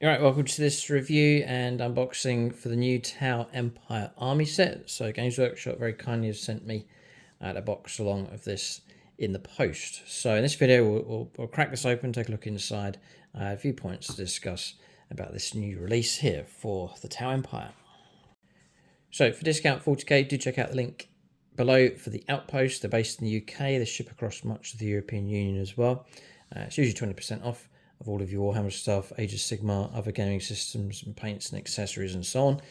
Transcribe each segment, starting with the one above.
Alright, welcome to this review and unboxing for the new Tau Empire Army set. So Games Workshop very kindly has sent me a box along of this in the post. So in this video we'll crack this open, take a look inside, a few points to discuss about this new release here for the Tau Empire. So for discount 40k, do check out the link below for the Outpost. They're based in the UK, they ship across much of the European Union as well. It's usually 20% off of all of your Warhammer stuff, Age of Sigmar, other gaming systems and paints and accessories and so on.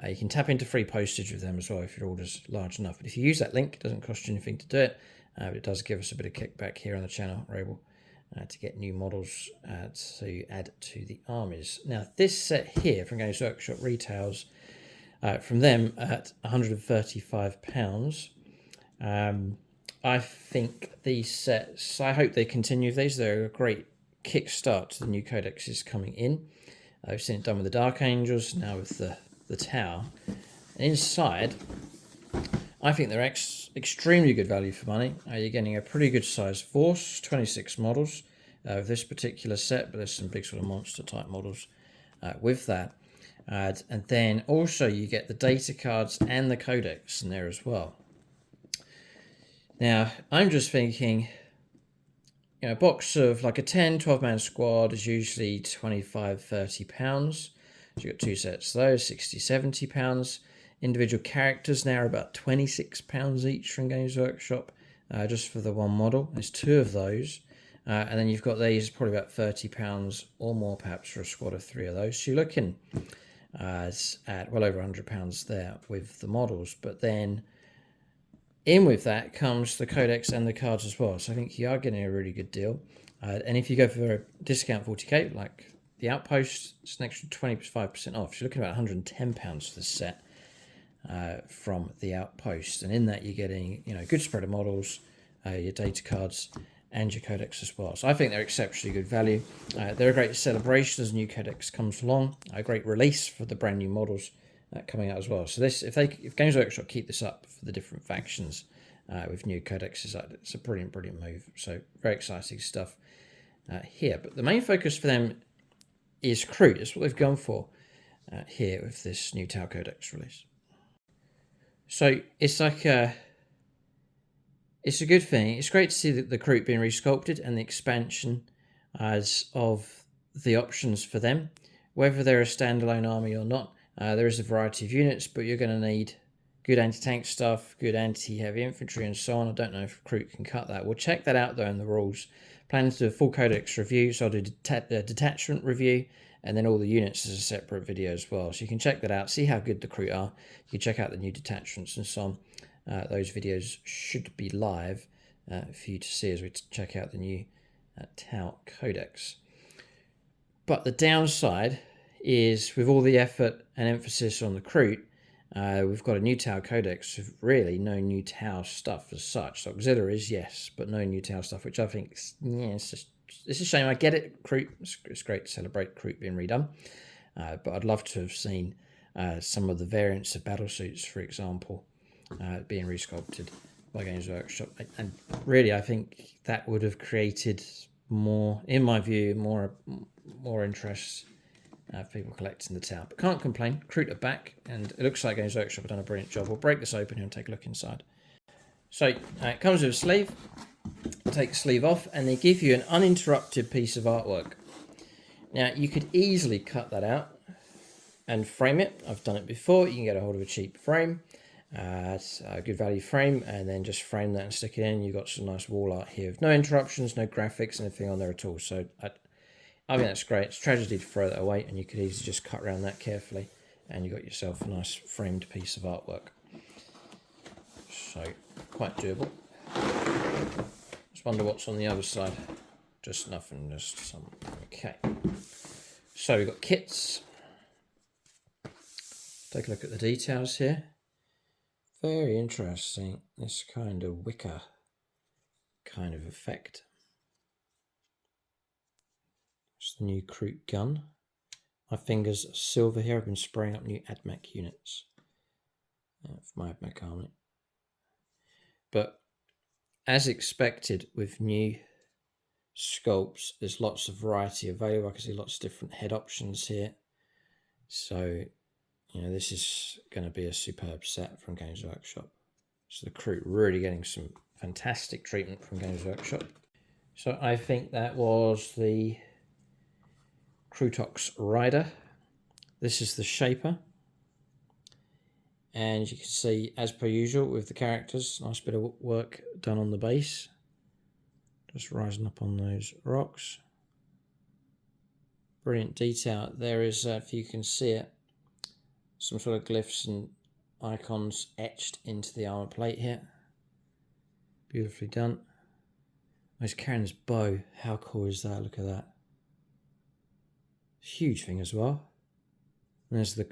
You can tap into free postage with them as well if your order's large enough. But if you use that link, it doesn't cost you anything to do it, but it does give us a bit of kickback here on the channel. We're able to get new models to add to the armies. Now this set here from Games Workshop retails from them at £135. I think these sets, I hope they continue with these. They're a great kickstart to the new codexes coming in. I've seen it done with the Dark Angels, now with the Tower. And inside, I think they're extremely good value for money. You're getting a pretty good sized force, 26 models with this particular set, but there's some big sort of monster type models with that. And then also you get the data cards and the codex in there as well. Now, I'm just thinking, you know, a box of like a 10-12 man squad is usually £25-30. So you've got two sets of those, £60-70. Individual characters now are about £26 each from Games Workshop, just for the one model. There's two of those. And then you've got these, probably about £30 or more perhaps for a squad of three of those. So you're looking at well over £100 there with the models. But then in with that comes the codex and the cards as well. So I think you are getting a really good deal. And if you go for a discount 40k, like the Outpost, it's an extra 25% off. So you're looking at about £110 for this set from the Outpost. And in that you're getting, you know, a good spread of models, your data cards, and your codex as well. So I think they're exceptionally good value. They're a great celebration as a new codex comes along. A great release for the brand new models coming out as well. So this, if Games Workshop keep this up for the different factions with new codexes, it's a brilliant move. So very exciting stuff here. But the main focus for them is Kroot. That's what they've gone for here with this new Tau Codex release. So it's like it's a good thing. It's great to see the Kroot being resculpted and the expansion as of the options for them, whether they're a standalone army or not. There is a variety of units, but you're going to need good anti-tank stuff, good anti-heavy infantry, and so on. I don't know if Kroot can cut that. We'll check that out, though, in the rules. Plan to do a full codex review, so I'll do a detachment review, and then all the units as a separate video as well. So you can check that out, see how good the Kroot are. You can check out the new detachments and so on. Those videos should be live for you to see as we check out the new Tau Codex. But the downside is, with all the effort and emphasis on the Kroot, we've got a new Tau Codex with really no new Tau stuff as such. So auxiliaries, yes, but no new Tau stuff, which I think, it's a shame. I get it, Kroot, it's great to celebrate Kroot being redone, but I'd love to have seen some of the variants of battle suits, for example, being resculpted by Games Workshop. And really, I think that would have created more, in my view, more interest people collecting the Tau. But can't complain. Kroot are back, and it looks like Games Workshop have done a brilliant job. We'll break this open here and take a look inside. So it comes with a sleeve. Take the sleeve off, and they give you an uninterrupted piece of artwork. Now you could easily cut that out and frame it. I've done it before. You can get a hold of a cheap frame, it's a good value frame, and then just frame that and stick it in. You've got some nice wall art here with no interruptions, no graphics, anything on there at all. So I think that's great. It's a tragedy to throw that away, and you could easily just cut around that carefully, and you got yourself a nice framed piece of artwork. So quite doable. Just wonder what's on the other side. Just nothing, just some. Okay. So we've got kits. Take a look at the details here. Very interesting. This kind of wicker kind of effect. It's the new Kroot gun. My fingers are silver here. I've been spraying up new AdMech units for my AdMech army. But as expected with new sculpts. There's lots of variety available. I can see lots of different head options here. So, you know, this is going to be a superb set from Games Workshop. So the Kroot really getting some fantastic treatment from Games Workshop. So I think that was the Krootox Rider. This is the Shaper. And you can see, as per usual, with the characters, nice bit of work done on the base. Just rising up on those rocks. Brilliant detail. There is, if you can see it, some sort of glyphs and icons etched into the armor plate here. Beautifully done. He's carrying his bow. How cool is that? Look at that. Huge thing as well. And there's the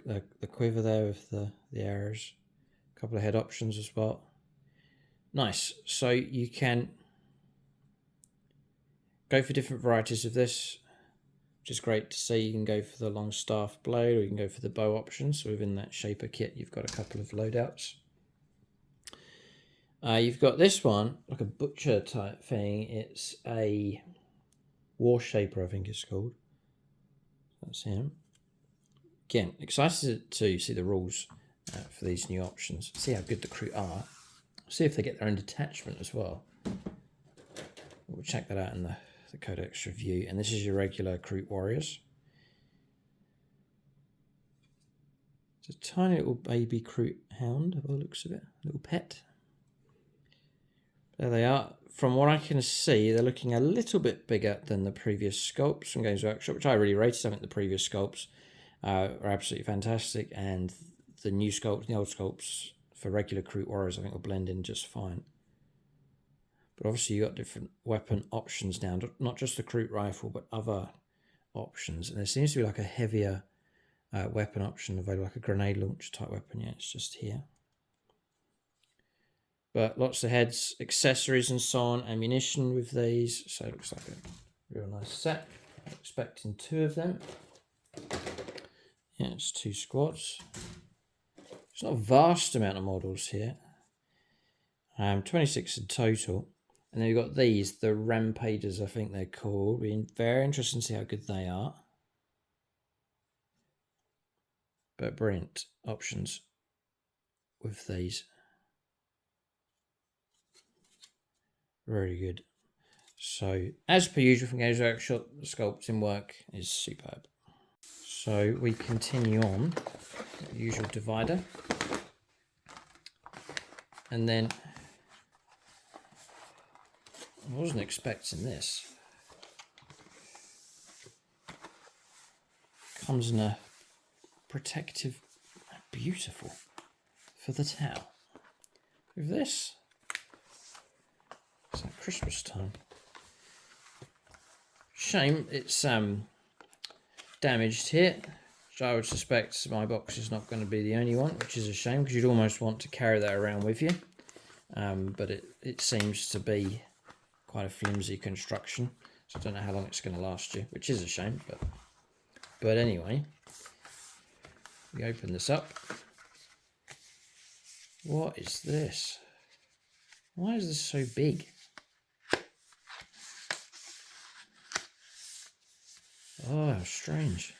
quiver there with the arrows. A couple of head options as well. Nice. So you can go for different varieties of this, which is great to see. You can go for the long staff blade, or you can go for the bow option. So within that Shaper kit, you've got a couple of loadouts. You've got this one, like a butcher type thing. It's a War Shaper, I think it's called. That's him. Again, excited to see the rules for these new options. See how good the Kroot are. See if they get their own detachment as well. We'll check that out in the Codex review. And this is your regular Kroot warriors. It's a tiny little baby Kroot hound, by the looks of it. Little pet. There they are. From what I can see, they're looking a little bit bigger than the previous sculpts from Games Workshop, which I really rated. I think the previous sculpts are absolutely fantastic, and the new sculpts, the old sculpts for regular Kroot warriors, I think will blend in just fine. But obviously you've got different weapon options now, not just the Kroot rifle, but other options. And there seems to be like a heavier weapon option available, like a grenade launcher type weapon. Yeah, it's just here. But lots of heads, accessories and so on, ammunition with these. So it looks like a real nice set. I'm expecting 2 of them. Yeah, it's 2 squads. It's not a vast amount of models here. 26 in total. And then you've got these, the Rampagers, I think they're called. Being very interesting to see how good they are. But brilliant options with these. Very good. So, as per usual from Games Workshop, the sculpting work is superb. So, we continue on. The usual divider. And then, I wasn't expecting this. Comes in a protective, beautiful, for the towel. With this. It's like Christmas time. Shame it's damaged here, which I would suspect my box is not going to be the only one, which is a shame because you'd almost want to carry that around with you. But it seems to be quite a flimsy construction, so I don't know how long it's going to last you, which is a shame. But anyway, we open this up. What is this? Why is this so big? Oh, how strange.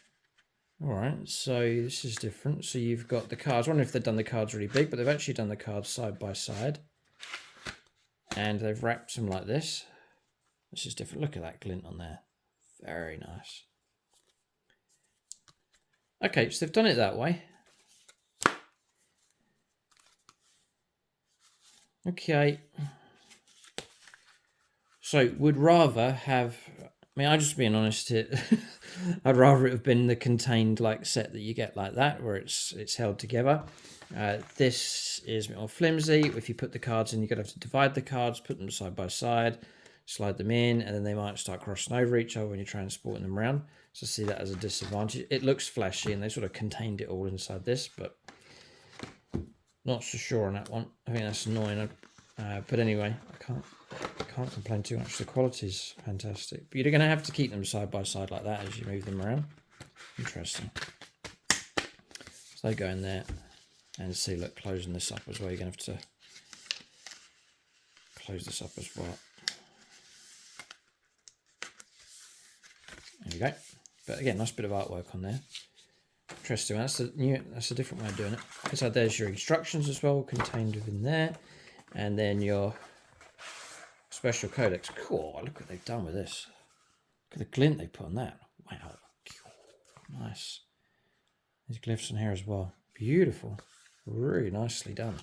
Alright, so this is different. So you've got the cards. I wonder if they've done the cards really big, but they've actually done the cards side by side. And they've wrapped them like this. This is different. Look at that glint on there. Very nice. Okay, so they've done it that way. Okay. So would rather have... I mean, I'm just being honest here. I'd rather it have been the contained like set that you get like that, where it's held together. This is a bit more flimsy. If you put the cards in, you're going to have to divide the cards, put them side by side, slide them in, and then they might start crossing over each other when you're transporting them around. So I see that as a disadvantage. It looks flashy, and they sort of contained it all inside this, but not so sure on that one. I think that's annoying. But anyway, I can't complain too much. The quality's fantastic. But you're going to have to keep them side by side like that as you move them around. Interesting. So they go in there. And see, look, closing this up as well. You're going to have to close this up as well. There you go. But again, nice bit of artwork on there. Interesting. That's a different way of doing it. So there's your instructions as well, contained within there, and then your special codex. Cool. Look what they've done with this. Look at the glint they put on that. Wow. Nice. There's glyphs in here as well. Beautiful. Really nicely done.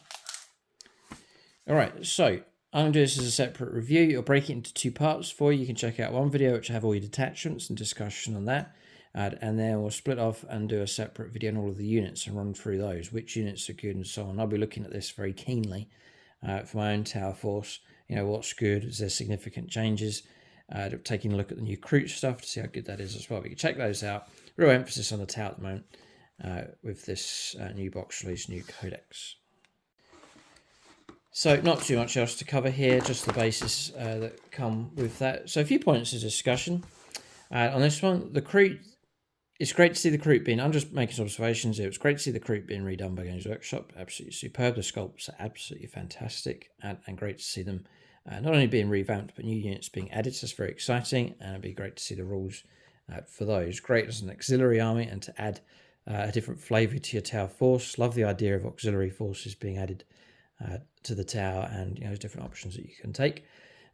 All right. So I'm going to do this as a separate review. I'll break it into 2 parts for you. You can check out one video which will have all your detachments and discussion on that. And then we'll split off and do a separate video on all of the units and run through those, which units are good and so on. I'll be looking at this very keenly for my own tower force. You know, what's good, is there significant changes, taking a look at the new Kroot stuff to see how good that is as well. But you can check those out. Real emphasis on the tower at the moment with this new box release, new Codex. So not too much else to cover here, just the bases that come with that. So a few points of discussion on this one. The Kroot, it's great to see the Kroot being, I'm just making some observations here. It's great to see the Kroot being redone by Games Workshop. Absolutely superb. The sculpts are absolutely fantastic and great to see them not only being revamped, but new units being added. So that's very exciting, and it'd be great to see the rules for those. Great as an auxiliary army and to add a different flavour to your tower force. Love the idea of auxiliary forces being added to the tower, and there's different options that you can take.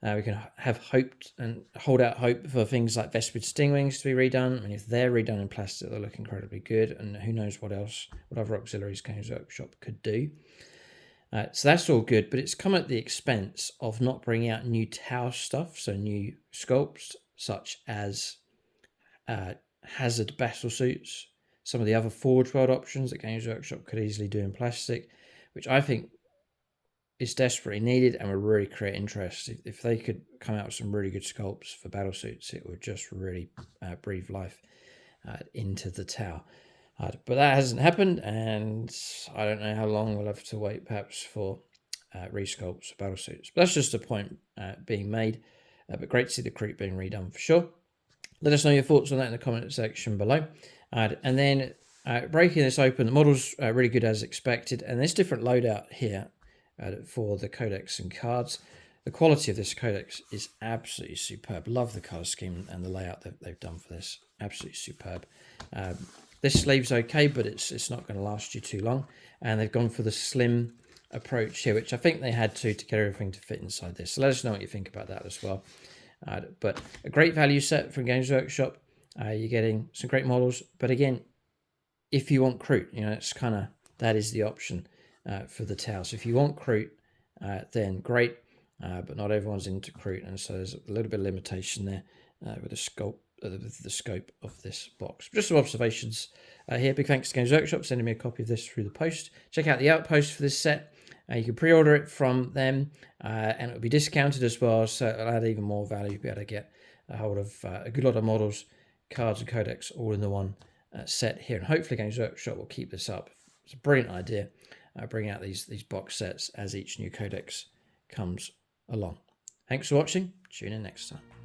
We can have hoped and hold out hope for things like Vespid Stingwings to be redone. I mean, if they're redone in plastic, they'll look incredibly good, and who knows what else, what other auxiliaries Games Workshop could do. So that's all good, but it's come at the expense of not bringing out new tower stuff, so new sculpts such as hazard battle suits, some of the other Forge World options that Games Workshop could easily do in plastic, which I think is desperately needed and would really create interest. If they could come out with some really good sculpts for battle suits, it would just really breathe life into the tower. But that hasn't happened, and I don't know how long we'll have to wait perhaps for resculpts for battle suits. But that's just a point being made. But great to see the Kroot being redone for sure. Let us know your thoughts on that in the comment section below. And then breaking this open, the model's really good as expected, and there's different loadout here for the Codex and cards. The quality of this Codex is absolutely superb. Love the colour scheme and the layout that they've done for this. Absolutely superb. This sleeve's okay, but it's not going to last you too long. And they've gone for the slim approach here, which I think they had to get everything to fit inside this. So let us know what you think about that as well. But a great value set from Games Workshop. You're getting some great models. But again, if you want Kroot, it's kind of, that is the option for the tower. So if you want Kroot, then great. But not everyone's into Kroot, and so there's a little bit of limitation there with the scope of this box. Just some observations here. Big thanks to Games Workshop sending me a copy of this through the post. Check out the Outpost for this set. You can pre-order it from them, and it'll be discounted as well, so it'll add even more value. You'll be able to get a hold of a good lot of models, cards, and Codex all in the one set here. And hopefully Games Workshop will keep this up. It's a brilliant idea. Bring out these box sets as each new Codex comes along. Thanks for watching. Tune in next time.